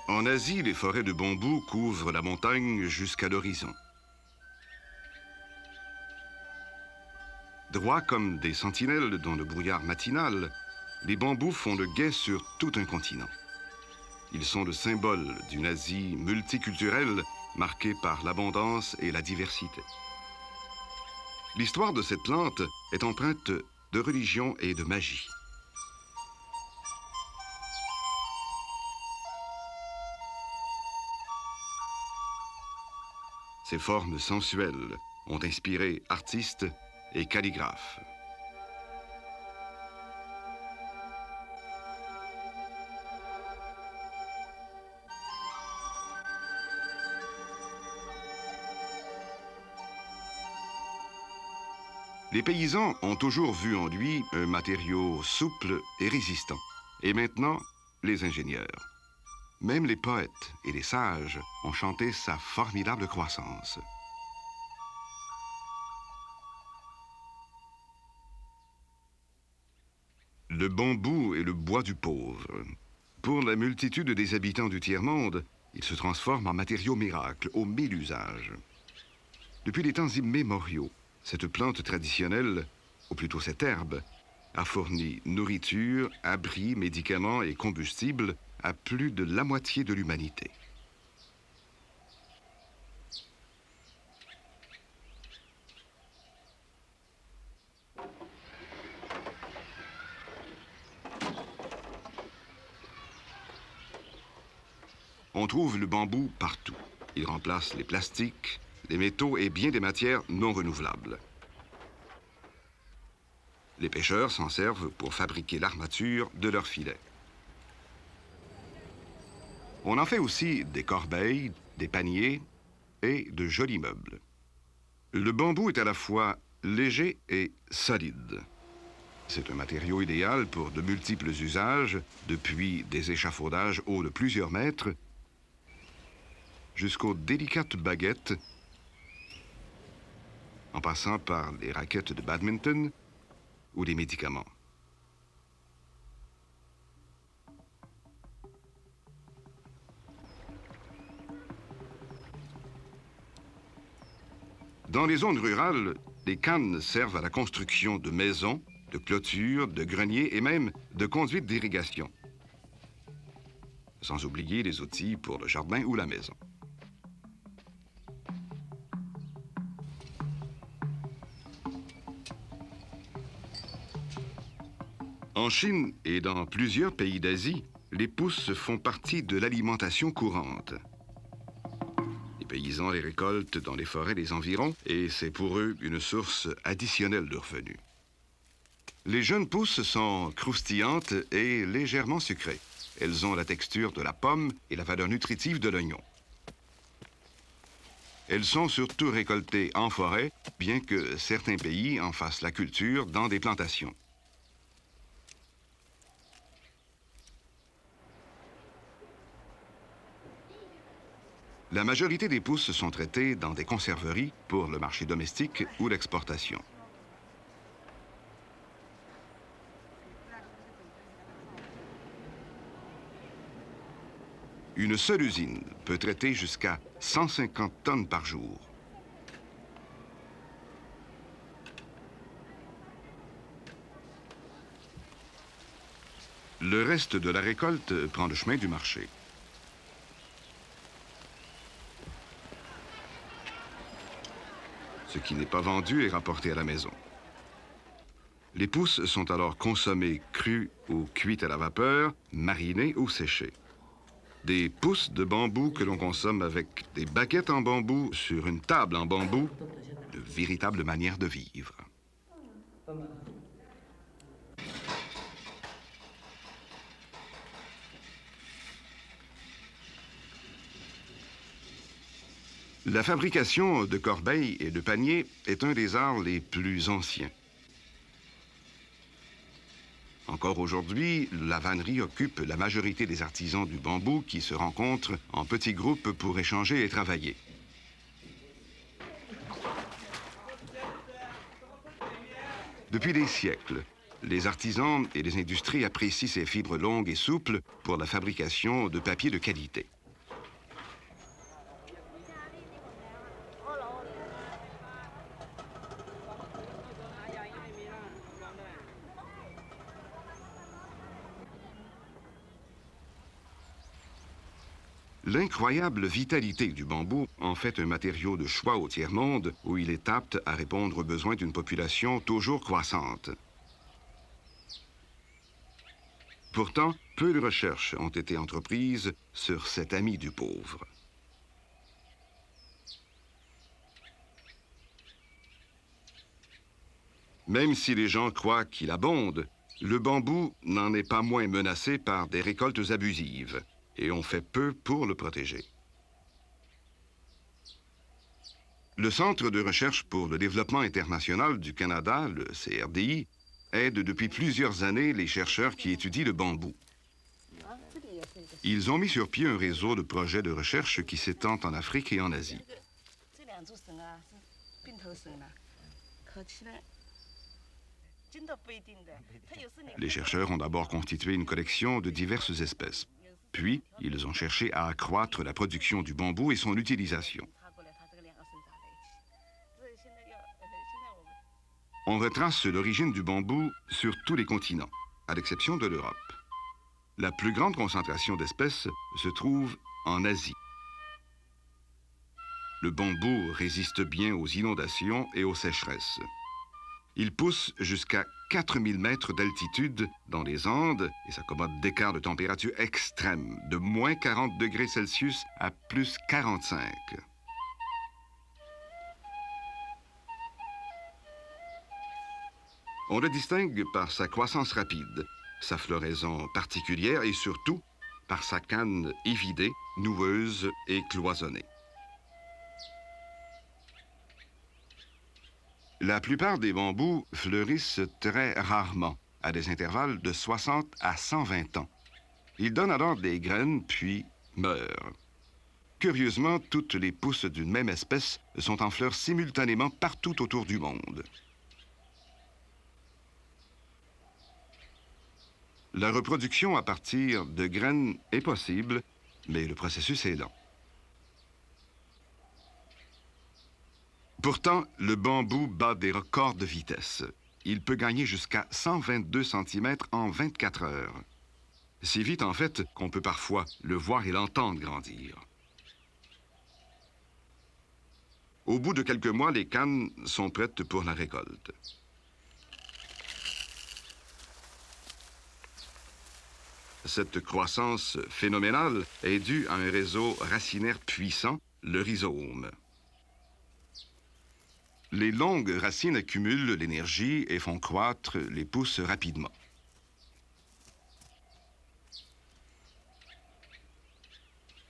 En Asie, les forêts de bambou couvrent la montagne jusqu'à l'horizon. Droits comme des sentinelles dans le brouillard matinal, les bambous font le guet sur tout un continent. Ils sont le symbole d'une Asie multiculturelle marquée par l'abondance et la diversité. L'histoire de cette plante est empreinte de religion et de magie. Ces formes sensuelles ont inspiré artistes et calligraphes. Les paysans ont toujours vu en lui un matériau souple et résistant. Et maintenant, les ingénieurs. Même les poètes et les sages ont chanté sa formidable croissance. Le bambou est le bois du pauvre. Pour la multitude des habitants du tiers-monde, il se transforme en matériau miracle, aux 1000 usages. Depuis les temps immémoriaux, cette plante traditionnelle, ou plutôt cette herbe, a fourni nourriture, abris, médicaments et combustible à plus de la moitié de l'humanité. On trouve le bambou partout. Il remplace les plastiques, les métaux et bien des matières non renouvelables. Les pêcheurs s'en servent pour fabriquer l'armature de leurs filets. On en fait aussi des corbeilles, des paniers et de jolis meubles. Le bambou est à la fois léger et solide. C'est un matériau idéal pour de multiples usages, depuis des échafaudages hauts de plusieurs mètres jusqu'aux délicates baguettes, en passant par les raquettes de badminton ou les médicaments. Dans les zones rurales, les cannes servent à la construction de maisons, de clôtures, de greniers et même de conduites d'irrigation. Sans oublier les outils pour le jardin ou la maison. En Chine et dans plusieurs pays d'Asie, les pousses font partie de l'alimentation courante. Les paysans les récoltent dans les forêts des environs et c'est pour eux une source additionnelle de revenus. Les jeunes pousses sont croustillantes et légèrement sucrées. Elles ont la texture de la pomme et la valeur nutritive de l'oignon. Elles sont surtout récoltées en forêt, bien que certains pays en fassent la culture dans des plantations. La majorité des pousses sont traitées dans des conserveries pour le marché domestique ou l'exportation. Une seule usine peut traiter jusqu'à 150 tonnes par jour. Le reste de la récolte prend le chemin du marché. Ce qui n'est pas vendu est rapporté à la maison. Les pousses sont alors consommées crues ou cuites à la vapeur, marinées ou séchées. Des pousses de bambou que l'on consomme avec des baguettes en bambou sur une table en bambou, de véritables manières de vivre. La fabrication de corbeilles et de paniers est un des arts les plus anciens. Encore aujourd'hui, la vannerie occupe la majorité des artisans du bambou qui se rencontrent en petits groupes pour échanger et travailler. Depuis des siècles, les artisans et les industries apprécient ces fibres longues et souples pour la fabrication de papier de qualité. L'incroyable vitalité du bambou en fait un matériau de choix au tiers-monde où il est apte à répondre aux besoins d'une population toujours croissante. Pourtant, peu de recherches ont été entreprises sur cet ami du pauvre. Même si les gens croient qu'il abonde, le bambou n'en est pas moins menacé par des récoltes abusives et on fait peu pour le protéger. Le Centre de recherche pour le développement international du Canada, le CRDI, aide depuis plusieurs années les chercheurs qui étudient le bambou. Ils ont mis sur pied un réseau de projets de recherche qui s'étend en Afrique et en Asie. Les chercheurs ont d'abord constitué une collection de diverses espèces. Puis, ils ont cherché à accroître la production du bambou et son utilisation. On retrace l'origine du bambou sur tous les continents, à l'exception de l'Europe. La plus grande concentration d'espèces se trouve en Asie. Le bambou résiste bien aux inondations et aux sécheresses. Il pousse jusqu'à 4000 mètres d'altitude dans les Andes et s'accommode d'écarts de température extrêmes, de moins 40 degrés Celsius à plus 45. On le distingue par sa croissance rapide, sa floraison particulière et surtout par sa canne évidée, noueuse et cloisonnée. La plupart des bambous fleurissent très rarement, à des intervalles de 60 à 120 ans. Ils donnent alors des graines, puis meurent. Curieusement, toutes les pousses d'une même espèce sont en fleurs simultanément partout autour du monde. La reproduction à partir de graines est possible, mais le processus est lent. Pourtant, le bambou bat des records de vitesse. Il peut gagner jusqu'à 122 cm en 24 heures. Si vite, en fait, qu'on peut parfois le voir et l'entendre grandir. Au bout de quelques mois, les cannes sont prêtes pour la récolte. Cette croissance phénoménale est due à un réseau racinaire puissant, le rhizome. Les longues racines accumulent l'énergie et font croître les pousses rapidement.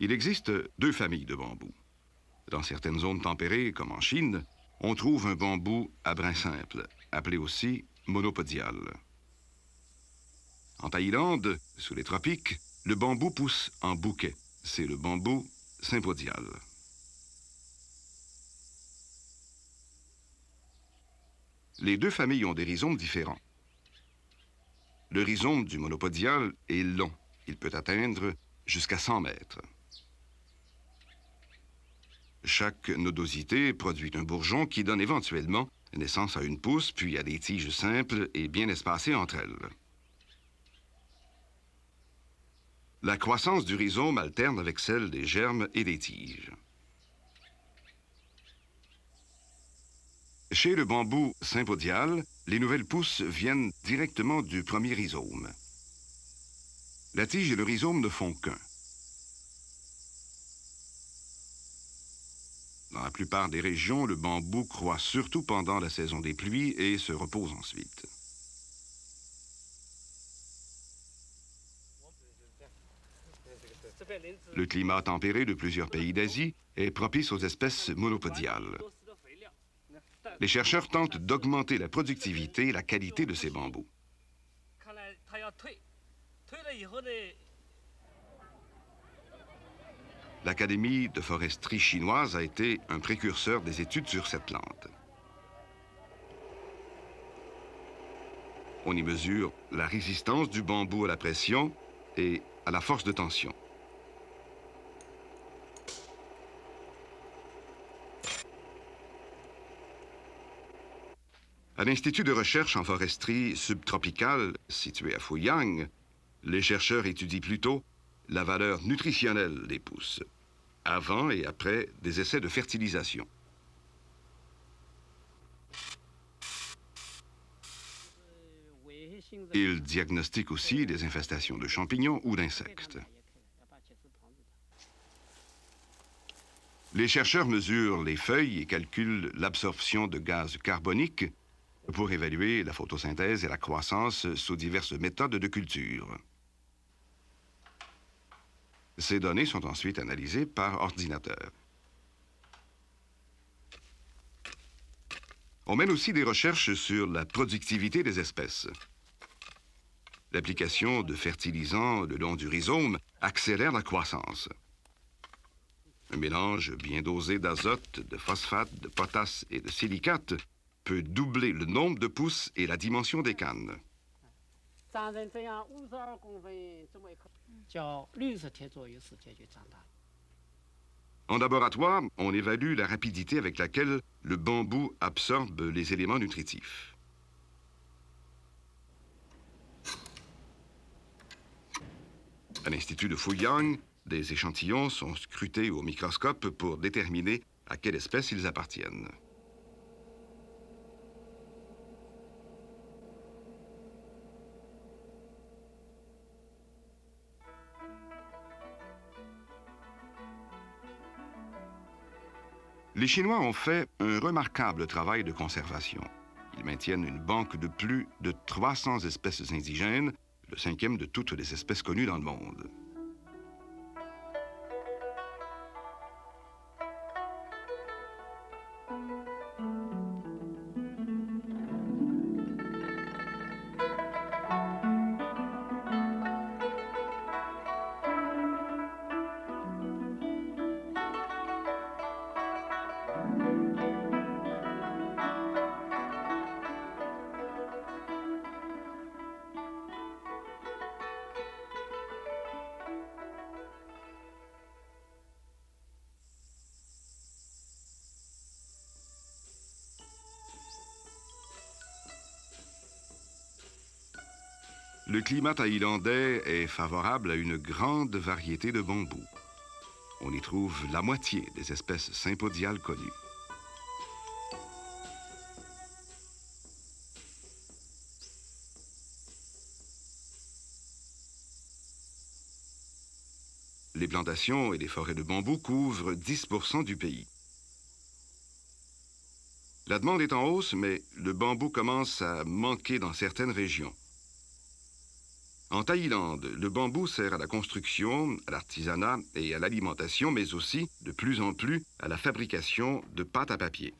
Il existe deux familles de bambous. Dans certaines zones tempérées, comme en Chine, on trouve un bambou à brin simple, appelé aussi monopodial. En Thaïlande, sous les tropiques, le bambou pousse en bouquet. C'est le bambou sympodial. Les deux familles ont des rhizomes différents. Le rhizome du monopodial est long. Il peut atteindre jusqu'à 100 mètres. Chaque nodosité produit un bourgeon qui donne éventuellement naissance à une pousse, puis à des tiges simples et bien espacées entre elles. La croissance du rhizome alterne avec celle des germes et des tiges. Chez le bambou sympodial, les nouvelles pousses viennent directement du premier rhizome. La tige et le rhizome ne font qu'un. Dans la plupart des régions, le bambou croît surtout pendant la saison des pluies et se repose ensuite. Le climat tempéré de plusieurs pays d'Asie est propice aux espèces monopodiales. Les chercheurs tentent d'augmenter la productivité et la qualité de ces bambous. L'Académie de foresterie chinoise a été un précurseur des études sur cette plante. On y mesure la résistance du bambou à la pression et à la force de tension. À l'Institut de recherche en foresterie subtropicale, situé à Fuyang, les chercheurs étudient plutôt la valeur nutritionnelle des pousses. avant et après des essais de fertilisation. Ils diagnostiquent aussi les infestations de champignons ou d'insectes. Les chercheurs mesurent les feuilles et calculent l'absorption de gaz carbonique pour évaluer la photosynthèse et la croissance sous diverses méthodes de culture. Ces données sont ensuite analysées par ordinateur. On mène aussi des recherches sur la productivité des espèces. L'application de fertilisants le long du rhizome accélère la croissance. Un mélange bien dosé d'azote, de phosphate, de potasse et de silicate peut doubler le nombre de pousses et la dimension des cannes. En laboratoire, on évalue la rapidité avec laquelle le bambou absorbe les éléments nutritifs. À l'Institut de Fuyang, des échantillons sont scrutés au microscope pour déterminer à quelle espèce ils appartiennent. Les Chinois ont fait un remarquable travail de conservation. Ils maintiennent une banque de plus de 300 espèces indigènes, le 5e de toutes les espèces connues dans le monde. Le climat thaïlandais est favorable à une grande variété de bambous. On y trouve la moitié des espèces sympodiales connues. Les plantations et les forêts de bambou couvrent 10% du pays. La demande est en hausse, mais le bambou commence à manquer dans certaines régions. En Thaïlande, le bambou sert à la construction, à l'artisanat et à l'alimentation, mais aussi, de plus en plus, à la fabrication de pâte à papier.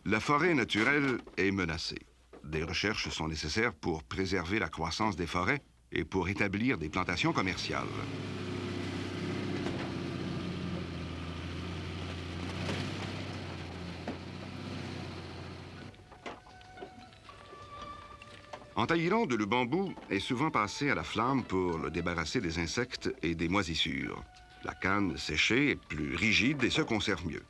La forêt naturelle est menacée. Des recherches sont nécessaires pour préserver la croissance des forêts et pour établir des plantations commerciales. En Thaïlande, le bambou est souvent passé à la flamme pour le débarrasser des insectes et des moisissures. La canne séchée est plus rigide et se conserve mieux.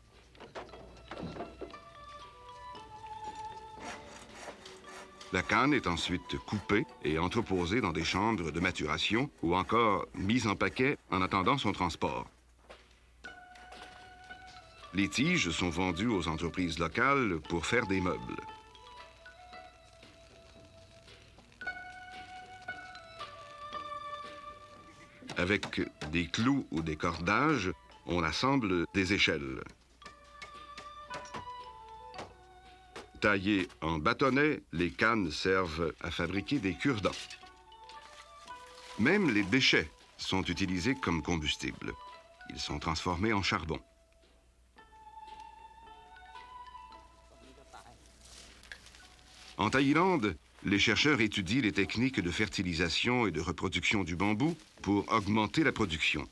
La canne est ensuite coupée et entreposée dans des chambres de maturation ou encore mise en paquet en attendant son transport. Les tiges sont vendues aux entreprises locales pour faire des meubles. Avec des clous ou des cordages, on assemble des échelles. Taillées en bâtonnets, les cannes servent à fabriquer des cure-dents. Même les déchets sont utilisés comme combustible. Ils sont transformés en charbon. En Thaïlande, les chercheurs étudient les techniques de fertilisation et de reproduction du bambou pour augmenter la production.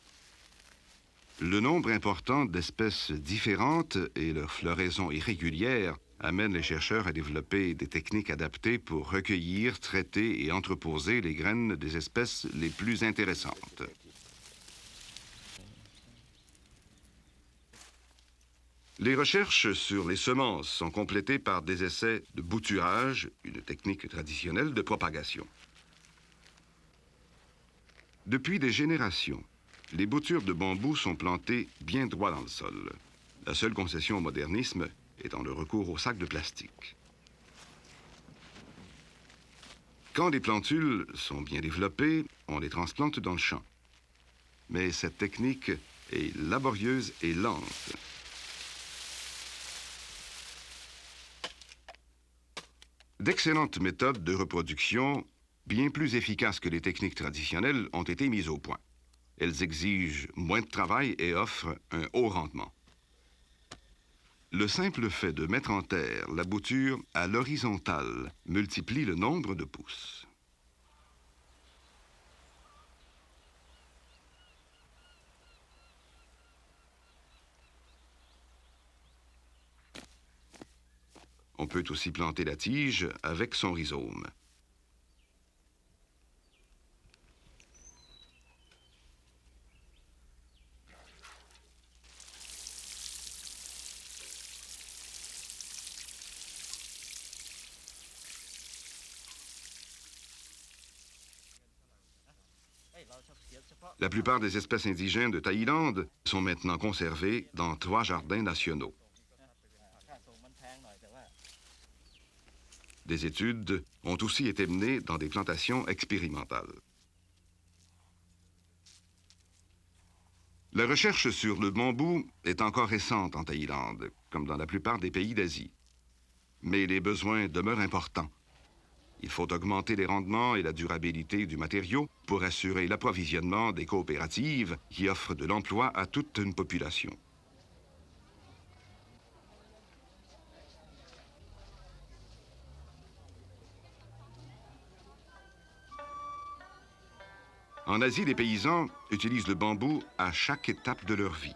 Le nombre important d'espèces différentes et leur floraison irrégulière amènent les chercheurs à développer des techniques adaptées pour recueillir, traiter et entreposer les graines des espèces les plus intéressantes. Les recherches sur les semences sont complétées par des essais de bouturage, une technique traditionnelle de propagation. Depuis des générations, les boutures de bambou sont plantées bien droit dans le sol. La seule concession au modernisme étant le recours aux sacs de plastique. Quand les plantules sont bien développées, on les transplante dans le champ. Mais cette technique est laborieuse et lente. D'excellentes méthodes de reproduction, bien plus efficaces que les techniques traditionnelles, ont été mises au point. Elles exigent moins de travail et offrent un haut rendement. Le simple fait de mettre en terre la bouture à l'horizontale multiplie le nombre de pousses. On peut aussi planter la tige avec son rhizome. La plupart des espèces indigènes de Thaïlande sont maintenant conservées dans 3 jardins nationaux. Des études ont aussi été menées dans des plantations expérimentales. La recherche sur le bambou est encore récente en Thaïlande, comme dans la plupart des pays d'Asie. Mais les besoins demeurent importants. Il faut augmenter les rendements et la durabilité du matériau pour assurer l'approvisionnement des coopératives qui offrent de l'emploi à toute une population. En Asie, les paysans utilisent le bambou à chaque étape de leur vie.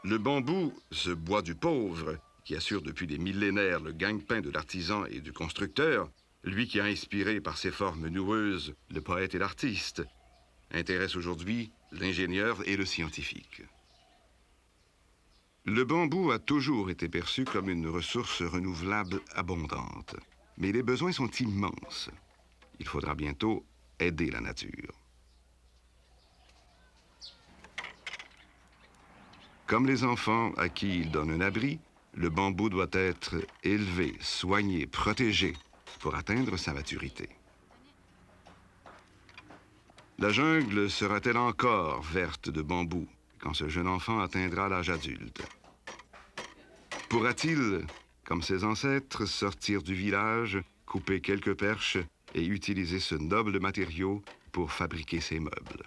Le bambou, ce bois du pauvre, qui assure depuis des millénaires le gagne-pain de l'artisan et du constructeur, lui qui a inspiré par ses formes noueuses le poète et l'artiste, intéresse aujourd'hui l'ingénieur et le scientifique. Le bambou a toujours été perçu comme une ressource renouvelable abondante, mais les besoins sont immenses. Il faudra bientôt aider la nature. Comme les enfants à qui il donne un abri, le bambou doit être élevé, soigné, protégé pour atteindre sa maturité. La jungle sera-t-elle encore verte de bambou quand ce jeune enfant atteindra l'âge adulte? Pourra-t-il, comme ses ancêtres, sortir du village, couper quelques perches et utiliser ce noble matériau pour fabriquer ses meubles?